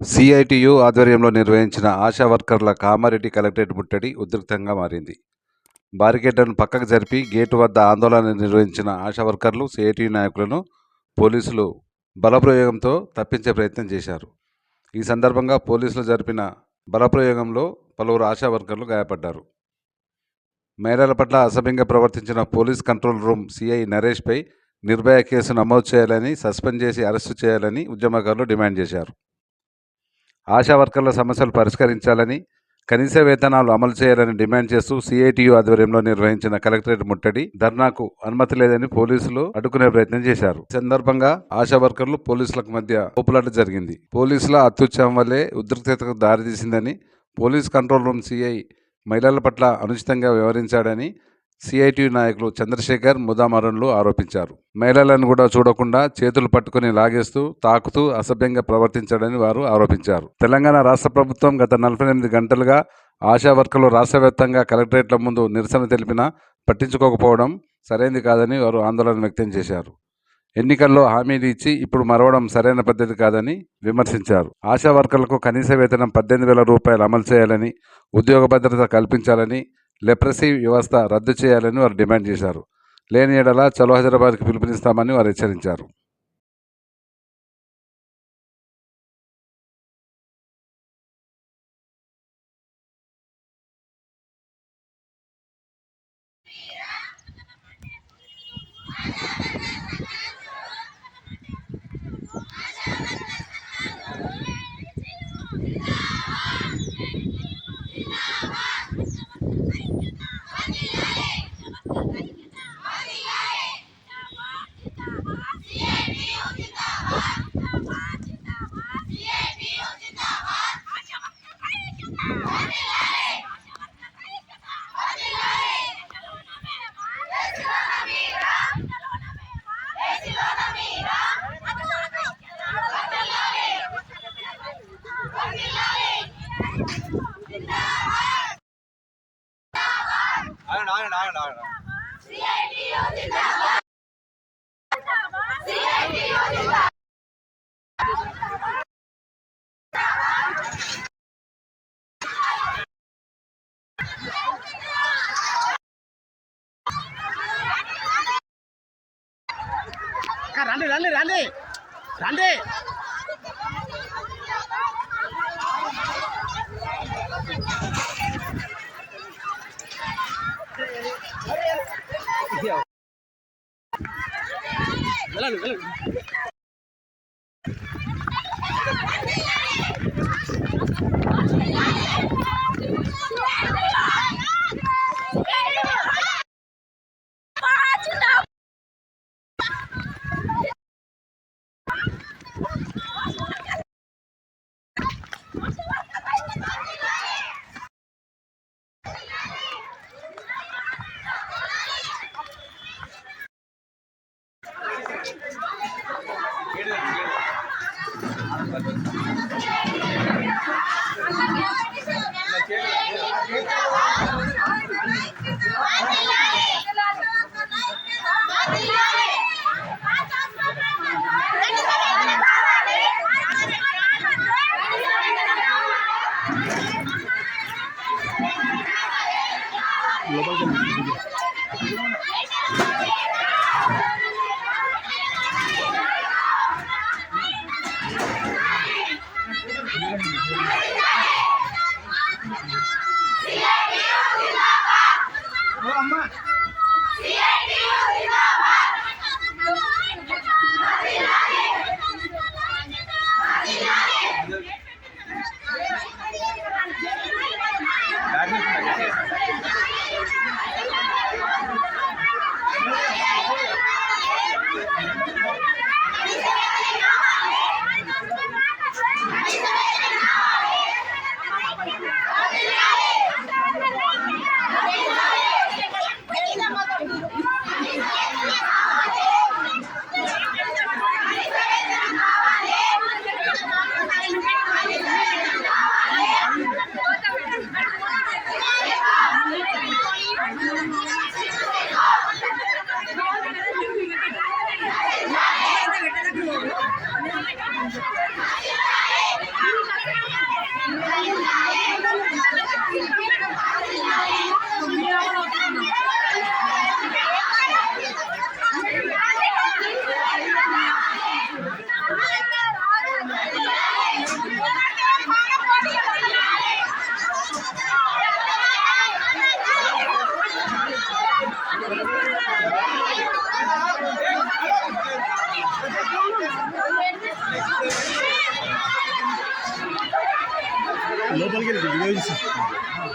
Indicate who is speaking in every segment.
Speaker 1: CITU ఆధ్వర్యంలో నిర్వహించిన ఆశా వర్కర్ల కామారెడ్డి కలెక్టరేట్ ముట్టడి ఉద్రిక్తంగా మారింది. బారికేడ్లను పక్కకు జరిపి గేటు వద్ద ఆందోళన నిర్వహించిన ఆశా వర్కర్లు, సిఐటియు నాయకులను పోలీసులు బలప్రయోగంతో తప్పించే ప్రయత్నం చేశారు. ఈ సందర్భంగా పోలీసులు జరిపిన బలప్రయోగంలో పలువురు ఆశా వర్కర్లు గాయపడ్డారు. మహిళల పట్ల అసభ్యంగా ప్రవర్తించిన పోలీస్ కంట్రోల్ రూమ్ సిఐ నరేష్పై నిర్భయ కేసు నమోదు చేయాలని, సస్పెండ్ చేసి అరెస్టు చేయాలని ఉద్యమకారులు డిమాండ్ చేశారు. ఆశా వర్కర్ల సమస్యలు పరిష్కరించాలని, కనీస వేతనాలు అమలు చేయాలని డిమాండ్ చేస్తూ సిఐటియు ఆధ్వర్యంలో నిర్వహించిన కలెక్టరేట్ ముట్టడి ధర్నాకు అనుమతి లేదని పోలీసులు అడ్డుకునే ప్రయత్నం చేశారు. ఈ సందర్భంగా ఆశా వర్కర్లు, పోలీసులకు మధ్య తోపులాట జరిగింది. పోలీసుల అత్యుత్సాహం వల్లే ఉద్రిక్తతకు దారితీసిందని, పోలీస్ కంట్రోల్ రూమ్ సిఐ మహిళల పట్ల అనుచితంగా వ్యవహరించాడని సిఐటియు నాయకులు చంద్రశేఖర్, ముదామరన్లు ఆరోపించారు. మహిళలను కూడా చూడకుండా చేతులు పట్టుకుని లాగేస్తూ, తాకుతూ అసభ్యంగా ప్రవర్తించాడని వారు ఆరోపించారు. తెలంగాణ రాష్ట్ర ప్రభుత్వం గత 48 గంటలుగా ఆశా వర్కర్లు రాష్ట్ర వ్యాప్తంగా కలెక్టరేట్ల ముందు నిరసన తెలిపినా పట్టించుకోకపోవడం సరైనది కాదని వారు ఆందోళన వ్యక్తం చేశారు. ఎన్నికల్లో హామీలు ఇచ్చి ఇప్పుడు మరవడం సరైన పద్ధతి కాదని విమర్శించారు. ఆశా వర్కర్లకు కనీస వేతనం 18,000 రూపాయలు అమలు చేయాలని, ఉద్యోగ భద్రత కల్పించాలని, లెప్రసీ వ్యవస్థ రద్దు చేయాలని వారు డిమాండ్ చేశారు. లేని ఎడల చలో హైదరాబాద్కి పిలుపునిస్తామని వారు హెచ్చరించారు.
Speaker 2: రండి రండి రండి రండి వెళ్ళండి వెళ్ళండి.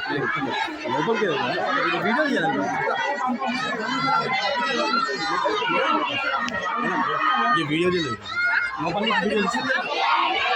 Speaker 2: లోపలికి వీడియో చేయాలి ये वीडियो दे दो मोबाइल में वीडियो